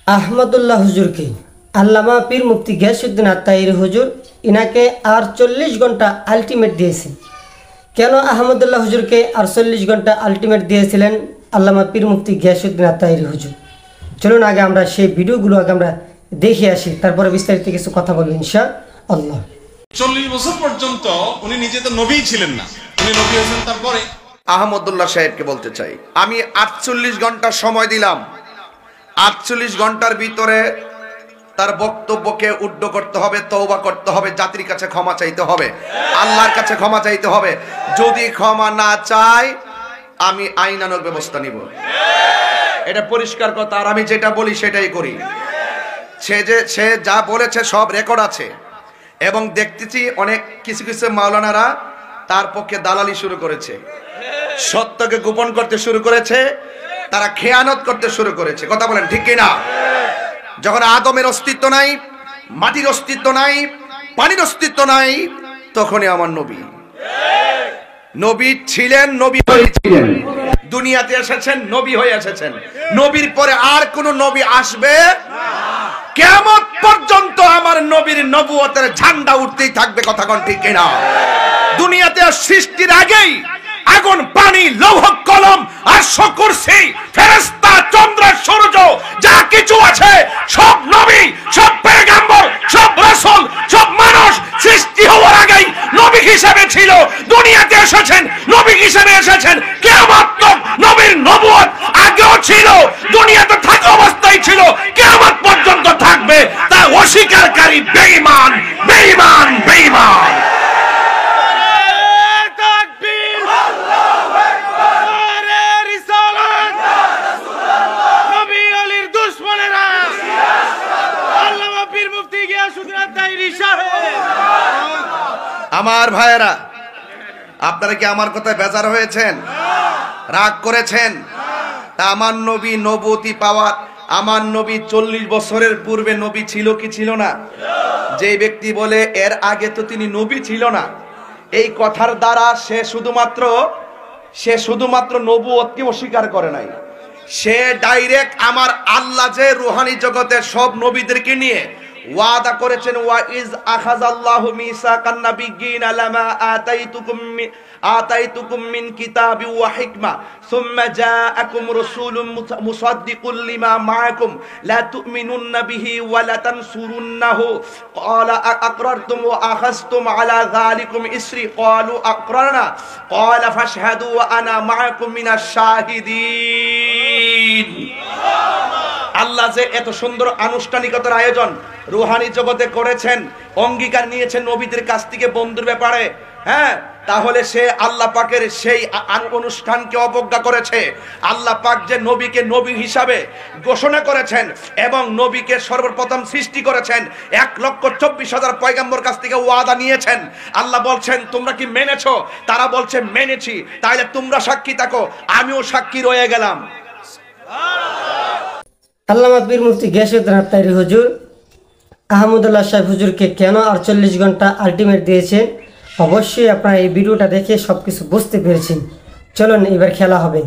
আহমদুল্লাহ হুজুরকে আল্লামা পীর মুফতি গিয়াসউদ্দিন আত্তাহিরি হুজুর ইনাকে আর 40 ঘন্টা আলটিমেট দিয়েছেন। কেন আহমদুল্লাহ হুজুরকে আর 40 ঘন্টা আলটিমেট দিয়েছিলেন আল্লামা পীর মুফতি গিয়াসউদ্দিন আত্তাহিরি হুজুর? চলুন আগে আমরা সেই ভিডিওগুলো আমরা দেখে আসি, তারপরে বিস্তারিত কিছু কথা বলবো ইনশাআল্লাহ। 40 বছর পর্যন্ত উনি নিজে তো নবী ছিলেন না, উনি নবী হয়েছেন তারপরে। আহমদুল্লাহ সাহেবকে বলতে চাই, আমি 48 ঘন্টা সময় দিলাম। 48 ঘন্টার ভিতরে তার বক্তব্যকে উড্ড করতে হবে, তওবা করতে হবে, জাতির কাছে ক্ষমা চাইতে হবে, আল্লাহর কাছে ক্ষমা চাইতে হবে। যদি ক্ষমা না চায় আমি আইনানুগ ব্যবস্থা নিব। এটা পরিষ্কার কথা। আর আমি যেটা বলি সেটাই করি। সে যা বলেছে সব রেকর্ড আছে এবং দেখতেছি অনেক কিছু কিছু মাওলানারা তার পক্ষে দালালি শুরু করেছে, সত্যকে গোপন করতে শুরু করেছে, তারা খেয়ানত করতে শুরু করেছে। কথা বলেন ঠিক কিনা? যখন আদমের অস্তিত্ব নাই, মাটির অস্তিত্ব নাই, পানির অস্তিত্ব নাই, তখনই আমার নবী নবী ছিলেন, নবী হয়েছিলেন, দুনিয়াতে এসেছেন, নবী হয়ে এসেছেন। নবীর পরে আর কোন নবী আসবে না। কিয়ামত পর্যন্ত আমার নবীর নবুয়তের ঝান্ডা উঠতেই থাকবে। কথা কোন ঠিক কিনা? দুনিয়াতে সৃষ্টির আগেই আগুন, পানি, লৌহ কলম আর কুরসি, ফেরেশতা, চন্দ্র, সূর্য যা কিছু আছে সব নবী, সব পয়গম্বর, সব রাসূল, সব মানুষ সৃষ্টি হওয়ার আগেই নবী হিসেবে ছিল। দুনিয়াতে এসেছেন, নবী হিসেবে এসেছেন। কিয়ামত তক নবীর নবুয়ত আগেও ছিল, দুনিয়াতে থাকা অবস্থায় ছিল, কিয়ামত পর্যন্ত থাকবে। তা অস্বীকারী বেঈমান, বেঈমান, বেঈমান। আমার ভাইয়েরা, আপনারা কি আমার কথায় বেজার হয়েছেন, রাগ করেছেন? তা আমার নবী নবুয়তি পাওয়ার, আমার নবী 40 বছরের পূর্বে নবী ছিল কি ছিল না? যে ব্যক্তি বলে এর আগে তো তিনি নবী ছিল না, এই কথার দ্বারা সে শুধুমাত্র নবুয়তকে অস্বীকার করে নাই, সে ডাইরেক্ট আমার আল্লাহ যে রুহানি জগতের সব নবীদেরকে নিয়ে ওয়াদা করেছেন, ওয়া ইজ আখাযাল্লাহু মিসাকান নাবিয়্যিনা লামা আতাইতুকুম মিন কিতাবি ওয়া হিকমা সুম্মা জাআকুম রাসূলুম মুসাদ্দিকুল লিমা মাআকুম লা তু'মিনুন্না বিহি ওয়া লা তানসুরুন্নাহু ক্বালা আকরারতুম ওয়া আখাযতুম আলা যালিকুম ইসরি ক্বালু আকরারনা ক্বালা ফাশহাদু ওয়া আনা মাআকুম মিনাশ শাহিদিন। আল্লাহ যে এত সুন্দর আনুষ্ঠানিকতার আয়োজন রুহানি জগতে করেছেন, অঙ্গীকার নিয়েছেন নবীদের কাছ থেকে বন্ধুর ব্যাপারে, হ্যাঁ, তাহলে সে আল্লাহ পাকের সেই অনুষ্ঠানকে অবজ্ঞা করেছে। আল্লাহ পাক যে নবীকে নবী হিসাবে ঘোষণা করেছেন এবং নবীকে সর্বপ্রথম সৃষ্টি করেছেন, 1,24,000 পয়গম্বর কাছ থেকে ওয়াদা নিয়েছেন। আল্লাহ বলছেন তোমরা কি মেনেছো? তারা বলছে মেনেছি। তাইলে তোমরা সাক্ষী থাকো, আমিও সাক্ষী রয়ে গেলাম। আল্লামা পীর মুফতি গিয়াসউদ্দিন আত্তাহিরি হুজুর আহমদুল্লাহ সাহেব হুজুরকে কেন আর 40 ঘন্টা আলটিমেট দিয়েছেন? অবশ্যই আপনারা এই ভিডিওটা দেখে সবকিছু বুঝতে পেরেছেন। চলুন এবার খেলা হবে।